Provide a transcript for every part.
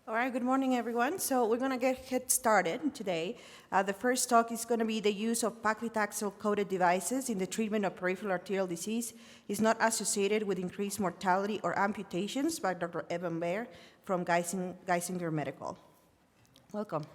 All right, good morning, everyone. So we're going to get started today. The first talk is going to be the use of Paclitaxel-Coated devices in the treatment of peripheral arterial disease is not associated with increased mortality or amputations by Dr. Evan Baer from Geisinger Medical. Welcome.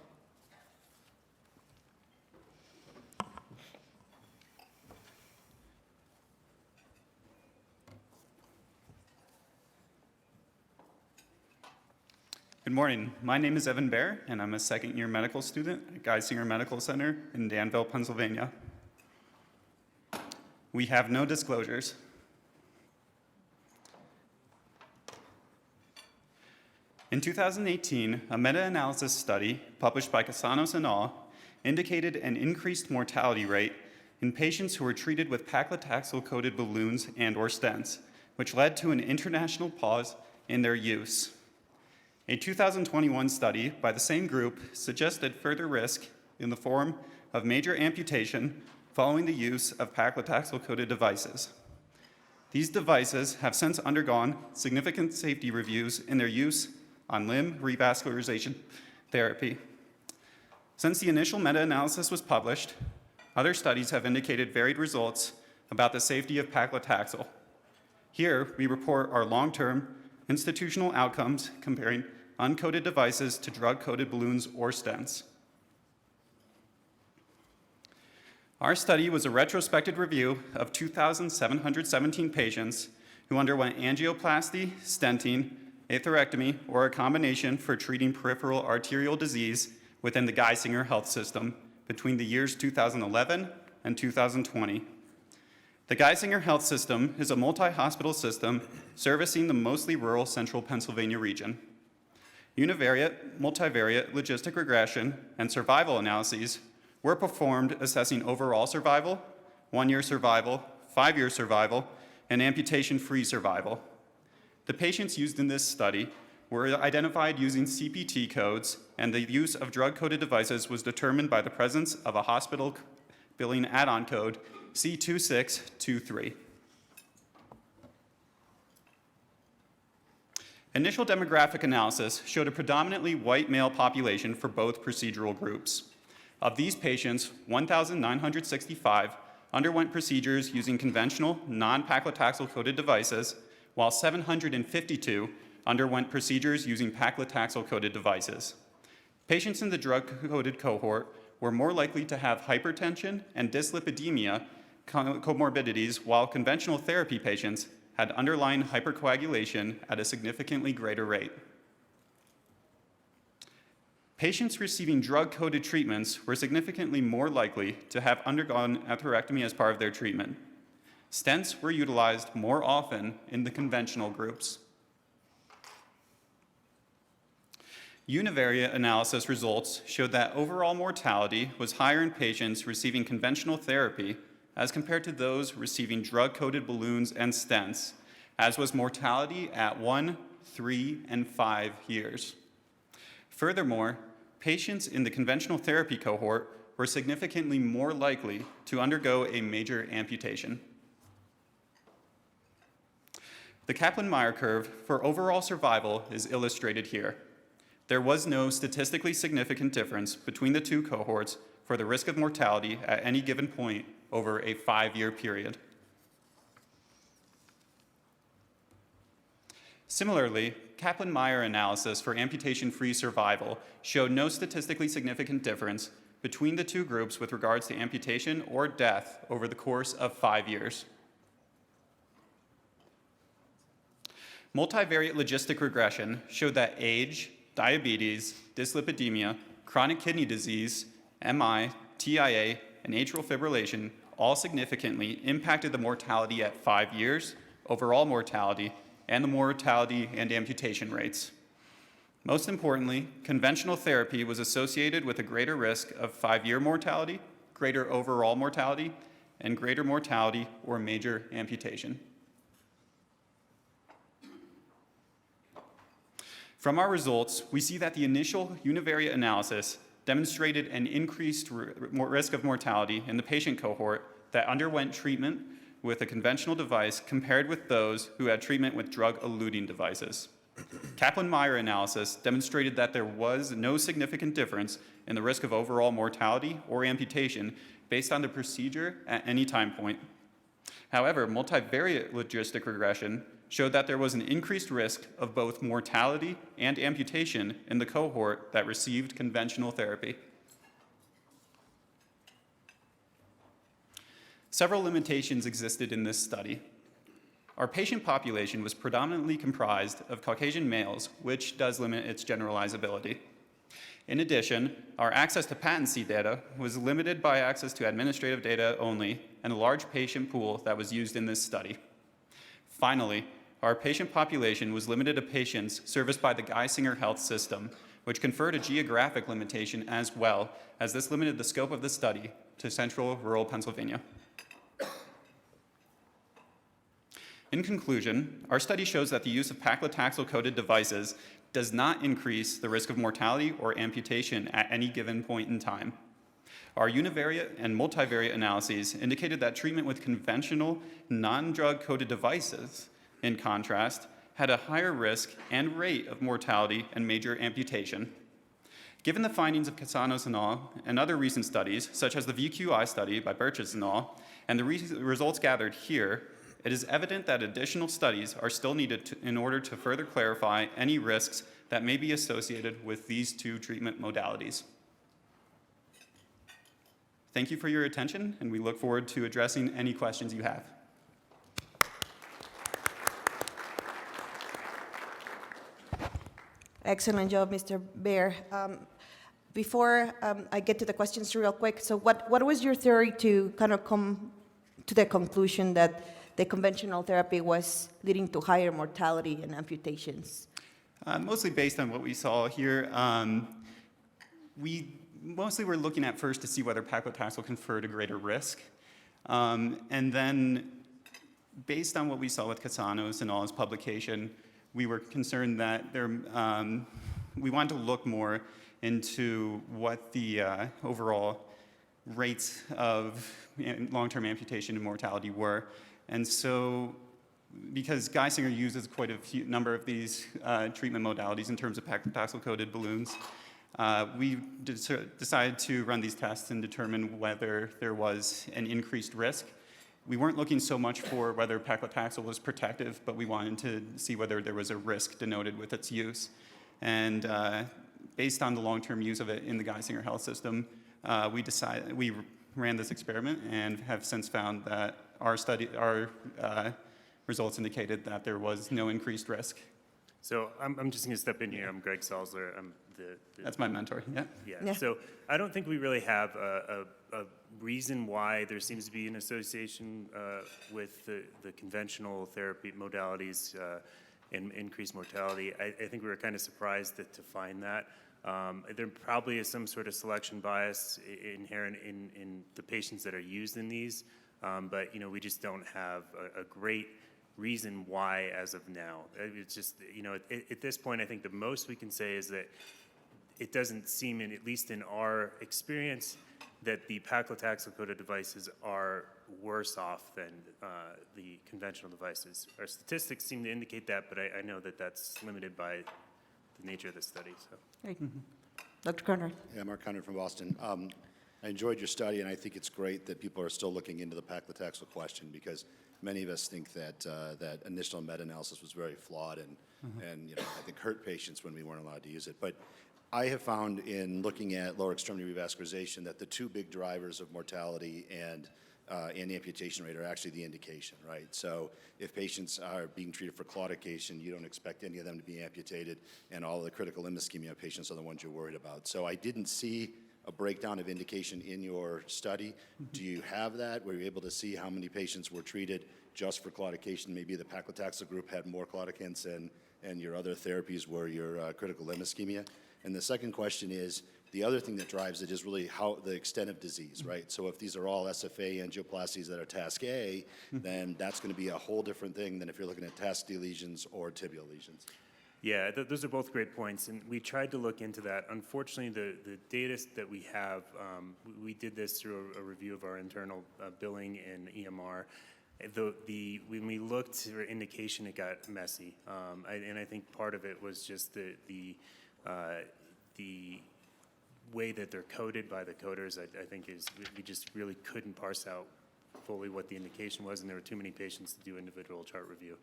Good morning. My name is Evan Baer, and I'm a second-year medical student at Geisinger Medical Center in Danville, Pennsylvania. We have no disclosures. In 2018, a meta-analysis study published by Casanos et al. Indicated an increased mortality rate in patients who were treated with Paclitaxel-Coated balloons and/or stents, which led to an international pause in their use. A 2021 study by the same group suggested further risk in the form of major amputation following the use of Paclitaxel-Coated devices. These devices have since undergone significant safety reviews in their use on limb revascularization therapy. Since the initial meta-analysis was published, other studies have indicated varied results about the safety of paclitaxel. Here, we report our long-term institutional outcomes comparing uncoated devices to drug-coated balloons or stents. Our study was a retrospective review of 2,717 patients who underwent angioplasty, stenting, atherectomy, or a combination for treating peripheral arterial disease within the Geisinger health system between the years 2011 and 2020. The Geisinger health system is a multi-hospital system servicing the mostly rural central Pennsylvania region. Univariate, multivariate logistic regression and survival analyses were performed assessing overall survival, 1-year survival, 5-year survival, and amputation-free survival. The patients used in this study were identified using CPT codes, and the use of drug-coated devices was determined by the presence of a hospital billing add-on code C2623. Initial demographic analysis showed a predominantly white male population for both procedural groups. Of these patients, 1,965 underwent procedures using conventional non-paclitaxel-coated devices, while 752 underwent procedures using paclitaxel-coated devices. Patients in the drug-coated cohort were more likely to have hypertension and dyslipidemia comorbidities, while conventional therapy patients had underlying hypercoagulation at a significantly greater rate. Patients receiving drug-coated treatments were significantly more likely to have undergone atherectomy as part of their treatment. Stents were utilized more often in the conventional groups. Univariate analysis results showed that overall mortality was higher in patients receiving conventional therapy as compared to those receiving drug-coated balloons and stents, as was mortality at 1, 3, and 5 years. Furthermore, patients in the conventional therapy cohort were significantly more likely to undergo a major amputation. The Kaplan-Meier curve for overall survival is illustrated here. There was no statistically significant difference between the two cohorts for the risk of mortality at any given point over a 5-year period. Similarly, Kaplan-Meier analysis for amputation-free survival showed no statistically significant difference between the two groups with regards to amputation or death over the course of 5 years. Multivariate logistic regression showed that age, diabetes, dyslipidemia, chronic kidney disease, MI, TIA, and atrial fibrillation all significantly impacted the mortality at 5 years, overall mortality, and the mortality and amputation rates. Most importantly, conventional therapy was associated with a greater risk of 5-year mortality, greater overall mortality, and greater mortality or major amputation. From our results, we see that the initial univariate analysis demonstrated an increased risk of mortality in the patient cohort that underwent treatment with a conventional device compared with those who had treatment with drug-eluting devices. Kaplan-Meier analysis demonstrated that there was no significant difference in the risk of overall mortality or amputation based on the procedure at any time point. However, multivariate logistic regression showed that there was an increased risk of both mortality and amputation in the cohort that received conventional therapy. Several limitations existed in this study. Our patient population was predominantly comprised of Caucasian males, which does limit its generalizability. In addition, our access to patency data was limited by access to administrative data only and a large patient pool that was used in this study. Finally, our patient population was limited to patients serviced by the Geisinger Health System, which conferred a geographic limitation as well, as this limited the scope of the study to central rural Pennsylvania. In conclusion, our study shows that the use of Paclitaxel-Coated devices does not increase the risk of mortality or amputation at any given point in time. Our univariate and multivariate analyses indicated that treatment with conventional non-drug coated devices, in contrast, had a higher risk and rate of mortality and major amputation. Given the findings of Casanos et al. And other recent studies, such as the VQI study by Birches et al., and the results gathered here, it is evident that additional studies are still needed in order to further clarify any risks that may be associated with these two treatment modalities. Thank you for your attention, and we look forward to addressing any questions you have. Excellent job, Mr. Baer. Before I get to the questions real quick, so what was your theory to kind of come to the conclusion that the conventional therapy was leading to higher mortality and amputations? Mostly based on what we saw here. We mostly were looking at first to see whether paclitaxel conferred a greater risk. And then based on what we saw with Casanos and all his publication, we were concerned that we wanted to look more into what the overall rates of long-term amputation and mortality were. And so, because Geisinger uses quite a number of these treatment modalities in terms of paclitaxel-coated balloons, we decided to run these tests and determine whether there was an increased risk. We weren't looking so much for whether paclitaxel was protective, but we wanted to see whether there was a risk denoted with its use. And based on the long-term use of it in the Geisinger Health System, we ran this experiment and have since found that our results indicated that there was no increased risk. So I'm just going to step in here. I'm Greg Salzler. I'm That's my mentor, yeah. Yeah. So I don't think we really have a reason why there seems to be an association with the conventional therapy modalities and increased mortality. I think we were kind of surprised to find that. There probably is some sort of selection bias inherent in the patients that are used in these, but we just don't have a great reason why as of now. It's just, at this point, I think the most we can say is that it doesn't seem, at least in our experience, that the paclitaxel-coated devices are worse off than the conventional devices. Our statistics seem to indicate that, but I know that that's limited by the nature of the study. So. Great. Dr. Conrad. Yeah, Mark Conrad from Boston. I enjoyed your study, and I think it's great that people are still looking into the paclitaxel question, because many of us think that that initial meta-analysis was very flawed and I think hurt patients when we weren't allowed to use it. But I have found in looking at lower extremity revascularization that the two big drivers of mortality and amputation rate are actually the indication, right? So if patients are being treated for claudication, you don't expect any of them to be amputated, and all of the critical limb ischemia patients are the ones you're worried about. So I didn't see a breakdown of indication in your study. Do you have that? Were you able to see how many patients were treated just for claudication? Maybe the paclitaxel group had more claudicants and your other therapies were your critical limb ischemia. And the second question is, the other thing that drives it is really how the extent of disease, right? So if these are all SFA angioplasties that are task A, then that's going to be a whole different thing than if you're looking at task D lesions or tibial lesions. Yeah, those are both great points, and we tried to look into that. Unfortunately, the data that we have, we did this through a review of our internal billing and EMR. When we looked for indication, it got messy. And I think part of it was just the way that they're coded by the coders, I think we just really couldn't parse out fully what the indication was, and there were too many patients to do individual chart review.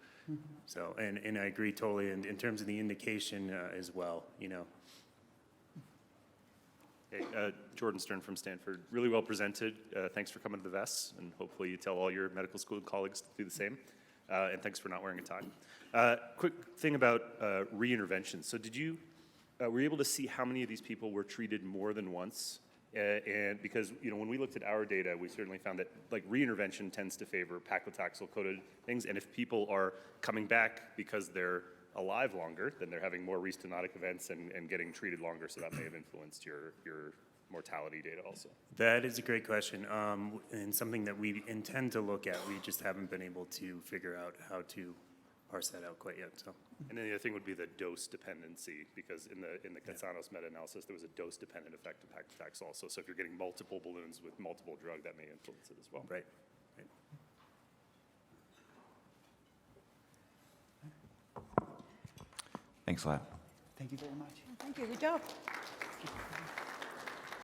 So, and I agree totally in terms of the indication as well, you know. Hey, Jordan Stern from Stanford. Really well presented. Thanks for coming to the VESS, and hopefully you tell all your medical school colleagues to do the same. And thanks for not wearing a tie. Quick thing about re-intervention. So were you able to see how many of these people were treated more than once? And because, you know, when we looked at our data, we certainly found that like re-intervention tends to favor paclitaxel-coated things. And if people are coming back because they're alive longer, then they're having more restenotic events and getting treated longer. So that may have influenced your mortality data also. That is a great question, and something that we intend to look at. We just haven't been able to figure out how to parse that out quite yet. So. And then the other thing would be the dose dependency, because in the Katsanos meta-analysis, there was a dose-dependent effect of paclitaxel also. So if you're getting multiple balloons with multiple drug, that may influence it as well. Right. Thanks a lot. Thank you very much. Thank you. Good job.